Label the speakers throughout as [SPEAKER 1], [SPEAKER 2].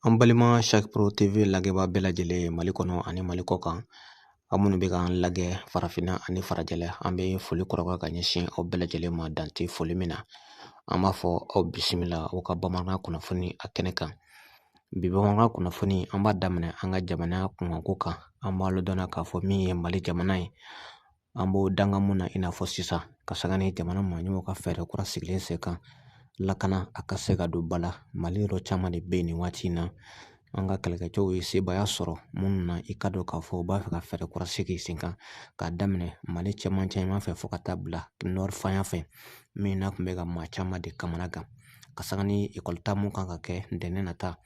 [SPEAKER 1] An balima Shark Pro TV lagɛbaga bɛɛ lajɛlen Mali kɔnɔ ani Mali kɔ kan, aw minnu bɛ k'an lagɛ farafinna ani farajɛla, an bɛ foli kɔrɔba ka ɲɛsin aw bɛɛ lajɛlen ma dante foli min na. An b'a fɔ aw bisimila aw ka bamanankan kunnafoni a kɛnɛ kan. Bi bamanankan kunnafoni an b'a daminɛ an ka jamana kunkanko kan. An b'a lɔdɔnna k'a fɔ min ye Mali jamana ye. An b'o danga mun na i n'a fɔ sisan ka saga ni jamana maaɲɛmaw ka fɛɛrɛ kura sigilen sen kan lakana a ka se ka don ba la. Mali yɔrɔ caman de bɛ yen nin waati in na. An ka kɛlɛkɛcɛw ye sebaaya sɔrɔ minnu na i ka dɔn k'a fɔ u b'a fɛ ka fɛɛrɛ kura sigi sen kan k'a daminɛ Mali cɛmancɛ fɛ fo ka taa bila nɔri fanya fɛ, min na tun bɛ ka maa caman de kamana gan ka saga ni ekɔlita mun kan ka kɛ ntɛnɛn nata.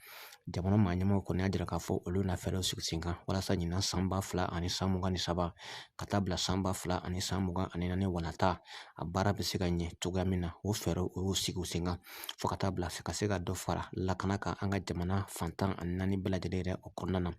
[SPEAKER 1] Jamana maaɲɛmaw kɔni y'a jira k'a fɔ olu na fɛɛrɛw sigi sen kan walasa ɲinan san 2023 ka taa bila san 2024 walata a baara bɛ se ka ɲɛ cogoya min na o fɛɛrɛw o y'u sigi sen kan fo ka taa bila ka se ka dɔ fara lakana kan an ka jamana fantan ani 4 bɛɛ lajɛlen yɛrɛ o kɔnɔna na.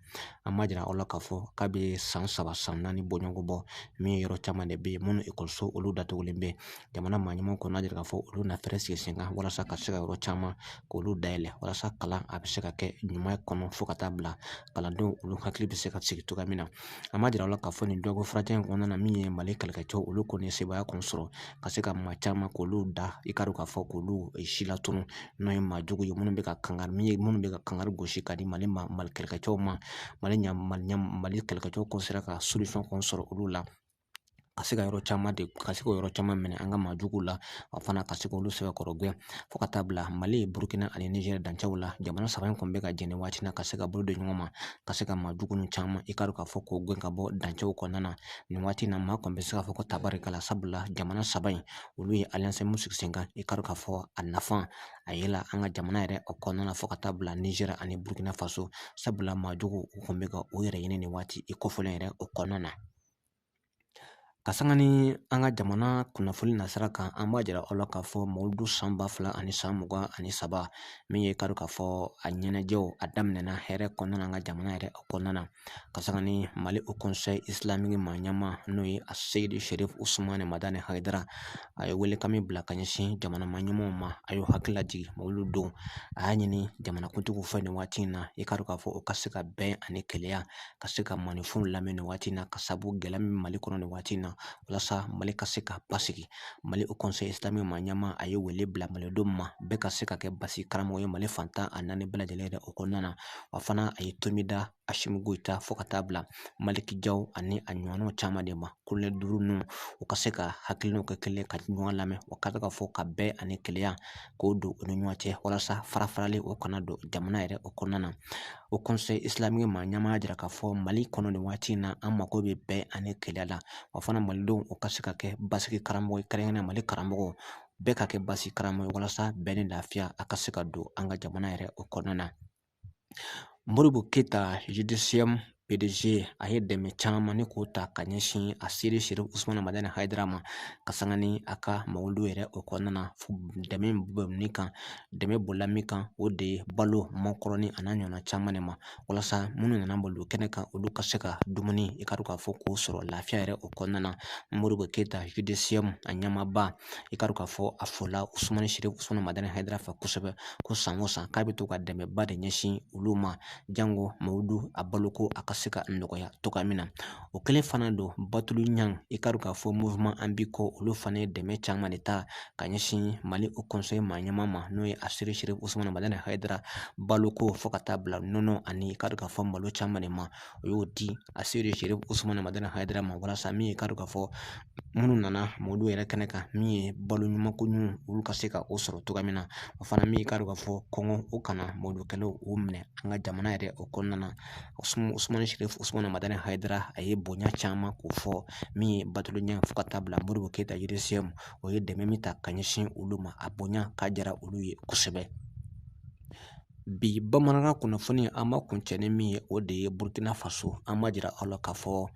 [SPEAKER 1] An b'a jira aw la k'a fɔ k'a bɛ san 3 san 4 bɔɲɔgɔn bɔ min yɔrɔ caman de bɛ yen minnu ekɔliso olu datugulen bɛ. Jamana maaɲɛmaw kɔni y'a jira k'a fɔ olu na fɛɛrɛ sigi sen kan walasa ka se ka yɔrɔ caman k'olu dayɛlɛ walasa kalan a bɛ se ka kɛ ɲuman kɔnɔ fo ka taa bila kalandenw olu hakili bɛ se ka sigi cogoya min na. An b'a jira aw la k'a fɔ nin dɔgɔ furancɛ in kɔnɔna na min ye Mali kɛlɛkɛcɛw olu kɔni ye sebaaya kɔni sɔrɔ ka se ka maa caman k'olu da i ka dɔn k'a fɔ k'olu si latunu n'o ye maa jugu ye minnu bɛ ka kangari min ye minnu bɛ ka kangari gosi ka di Mali kɛlɛkɛcɛw ma. Mali kɛlɛkɛcɛw kɔni sera ka solution kɔni sɔrɔ olu la ka se ka yɔrɔ caman minɛ an ka maa juguw la o fana ka se k'olu sɛbɛkɔrɔ gɛn fo ka taa bila Mali, Burukina ani Niger dancɛw la. Jamana saba in kɔni bɛ ka jɛ nin waati na ka se ka bolo don ɲɔgɔn ma ka se ka maa jugu ninnu caman i ka dɔn k'a fɔ k'o gɛn ka bɔ dancɛw kɔnɔna na. Nin waati in na maa kɔni bɛ se k'a fɔ ko tabarikala sabula jamana saba in olu ye alliance mun sigi sen kan i ka dɔn k'a fɔ a nafa a yela an ka jamana yɛrɛ o kɔnɔna na fo ka taa bila Niger ani Burukina Faso sabula maa jugu u kɔni bɛ ka o yɛrɛ ɲini nin waati i kɔfɛlen yɛrɛ o kɔnɔna na. Ka sanga ni an ka jamana kunnafoni nasira kan an b'a jira aw la k'a fɔ Mawuludu san 2023 min ye ka dɔn k'a fɔ a ɲɛnajɛw a daminɛna hɛrɛ kɔnɔna an ka jamana yɛrɛ o kɔnɔna na ka sanga ni Mali Haut Conseil islamique maaɲɛma n'o ye a Seydi Sherif Usumani Madani Hayidara a ye welekan min bila ka ɲɛsin jamana maaɲɛmaw ma a y'u hakili lajigin Mawuludu don a y'a ɲini jamanakuntigiw fɛ nin waati in na i ka dɔn k'a fɔ u ka se ka bɛn ani keleya ka se ka maninfinw lamɛn nin waati in na ka sabu gɛlɛya min Mali kɔnɔ nin waati in na walasa Mali ka se ka basigi. Mali Haut Conseil islamique maaɲɛma a ye wele bila malidenw ma bɛɛ ka se ka kɛ basi karamɔgɔ ye Mali fantan a 4 bɛɛ lajɛlen yɛrɛ o kɔnɔna na. Wa fana a ye tomida Asimi Goyita fo ka taa bila Maliki Jaw ani a ɲɔgɔnnaw caman de ma kolonɛli 5 ninnu u ka se ka hakilinaw kɛ kelen ka ɲɔgɔn lamɛn wa ka k'a fɔ ka bɛn ani keleya k'o don u ni ɲɔgɔn cɛ walasa farafarali o kana don jamana yɛrɛ o kɔnɔna na. Haut Conseil islamique maaɲɛma y'a jira k'a fɔ Mali kɔnɔ nin waati in na an mako bɛ bɛn ani keleya la wa fana malidenw u ka se ka kɛ basigi karamɔgɔ ye kɛrɛnkɛrɛnnenya Mali karamɔgɔw bɛɛ ka kɛ basigi karamɔgɔ ye walasa bɛn ni lafiya a ka se ka don an ka jamana yɛrɛ o kɔnɔna na. Modibo Keyita JDCM PDG a ye dɛmɛ caman ni k'o ta ka ɲɛsin a Seydi Sherif Usumani Madani Hayidara ma ka sanga ni a ka Mawuludu yɛrɛ o kɔnɔna na dɛmɛ bɛ min kan dɛmɛ bolila min kan o de ye balo makɔrɔni a n'a ɲɔgɔnna caman de ma walasa minnu nana malo kɛnɛ kan olu ka se ka dumuni i ka dɔn k'a fɔ k'o sɔrɔ lafiya yɛrɛ o kɔnɔna na. Modibo Keyita JDCM a ɲɛmaaba i ka dɔn k'a fɔ a fola Usumani Sherif Usumani Madani Hayidara fɛ kosɛbɛ ko san o san k'a bɛ to ka dɛmɛba de ɲɛsin olu ma jango Mawuludu a baloko a ka se ka nɔgɔya cogoya min na. O kɛlen fana don Batulu Ɲang i ka dɔn k'a fɔ mouvement an b'i kɔ olu fana ye dɛmɛ caman de ta ka ɲɛsin Mali Haut Conseil maaɲɛma ma n'o ye a Seydi Sherif Usumani Madani Hayidara baloko fo ka taa bila nɔnɔ ani i ka dɔn k'a fɔ malo caman de ma o y'o di a Seydi Sherif Usumani Madani Hayidara ma walasa min ye i ka dɔn k'a fɔ minnu nana Mawuludu yɛrɛ kɛnɛ kan min ye balo ɲumanko ɲuman olu ka se ka o sɔrɔ cogoya min na o fana min i ka dɔn k'a fɔ kɔngɔ o kana Mawuludukɛlaw o minɛ an ka jamana yɛrɛ o kɔnɔna na. Usumani Sherif Usumani Madani Hayidara a ye bonya caman k'o fɔ min ye Batulu Ɲang fo ka taa bila Modibo Keyita JDCM o ye dɛmɛ min ta ka ɲɛsin olu ma a bonya k'a diyara olu ye kosɛbɛ. Bi bamanankan kunnafoni an b'a kuncɛ ni min ye o de ye Burukina Faso an b'a jira aw la k'a fɔ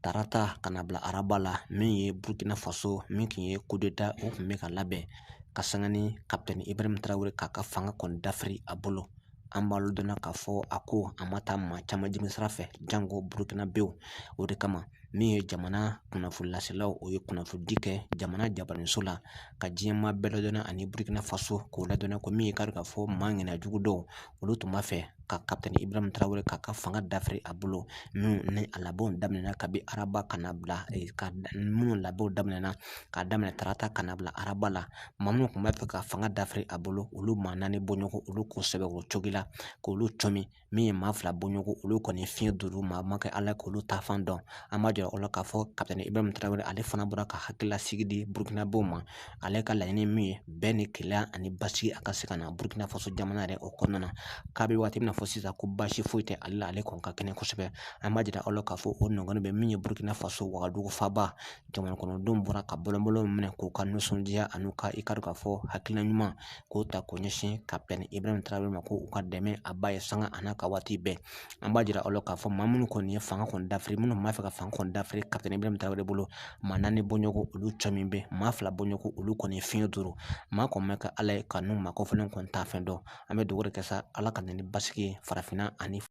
[SPEAKER 1] tarata kana bila araba la min ye Burukina Faso min tun ye coup d'etat o tun bɛ ka labɛn ka sanga ni kapitɛni Ibrahim Tarawele k'a ka fanga kɔni dafiri a bolo. An b'a lɔdɔnna k'a fɔ a ko a ma taa maa caman jigin sira fɛ jango Burukina bew o de kama min ye jamana kunnafonilaselaw o ye kunnafoni kɛ jamana jabaraninso la ka diɲɛmaa bɛɛ ladɔnniya ani burukina faso k'o ladɔnniya ko min ye kari k'a fɔ maa ŋɛnajugu dɔw olu tun b'a fɛ ka kapitɛni Ibrahim Traore k'a ka fanga dafiri a bolo minnu ni a labɛnw daminɛna kabi araba ka na bila minnu labɛnw daminɛna k'a daminɛ tarata ka na bila araba la maa minnu tun b'a fɛ ka fanga dafiri a bolo olu maa naani bɔɲɔgɔn olu k'u sɛbɛn o cogo la k'olu cɔmi min ye maa fila bɔɲɔgɔn olu kɔni fiɲɛ duuru maa ma kɛ ala k'olu ta fan dɔn an b'a jira o la k'a fɔ kapitɛni Ibrahim Traore ale fana bɔra ka hakililasigi di burukinabew ma ale ka laɲini min ye bɛɛ ni keleya ani basigi a ka se ka na burukina faso jamana yɛrɛ o kɔnɔna na k'a bɛ waati min na fɔ sisan ko basi foyi tɛ ale la ale kɔni ka kɛnɛ kosɛbɛ an b'a jira aw la k'a fɔ o nɔgɔni bɛ min ye burukina faso wagadugu faba jamana kɔnɔdenw bɔra ka bɔlɔnbɔlɔ minɛ k'u ka nisɔndiya ani ka i k'a fɔ hakilina ɲuman k'o ta k'o ɲɛsin kapitɛni Ibrahim Traore ma ko u ka dɛmɛ a ba ye sanga a n'a ka waati bɛɛ an b'a jira aw la k'a fɔ maa minnu kɔni ye fanga kɔni dafiri minnu b'a fɛ ka fanga kɔni dafiri kapitɛni Ibrahim Traore bolo maa naani bɔɲɔgɔn olu cɔmin bɛ maa fila bɔɲɔgɔn olu kɔni ye fiɲɛ duuru maa kɔni bɛ ka ala ye ka n'u ma kɔfɛlen kɔni t'a fɛn dɔn an bɛ dugawu de kɛ sa ala ka na ni basigi ye farafinna ani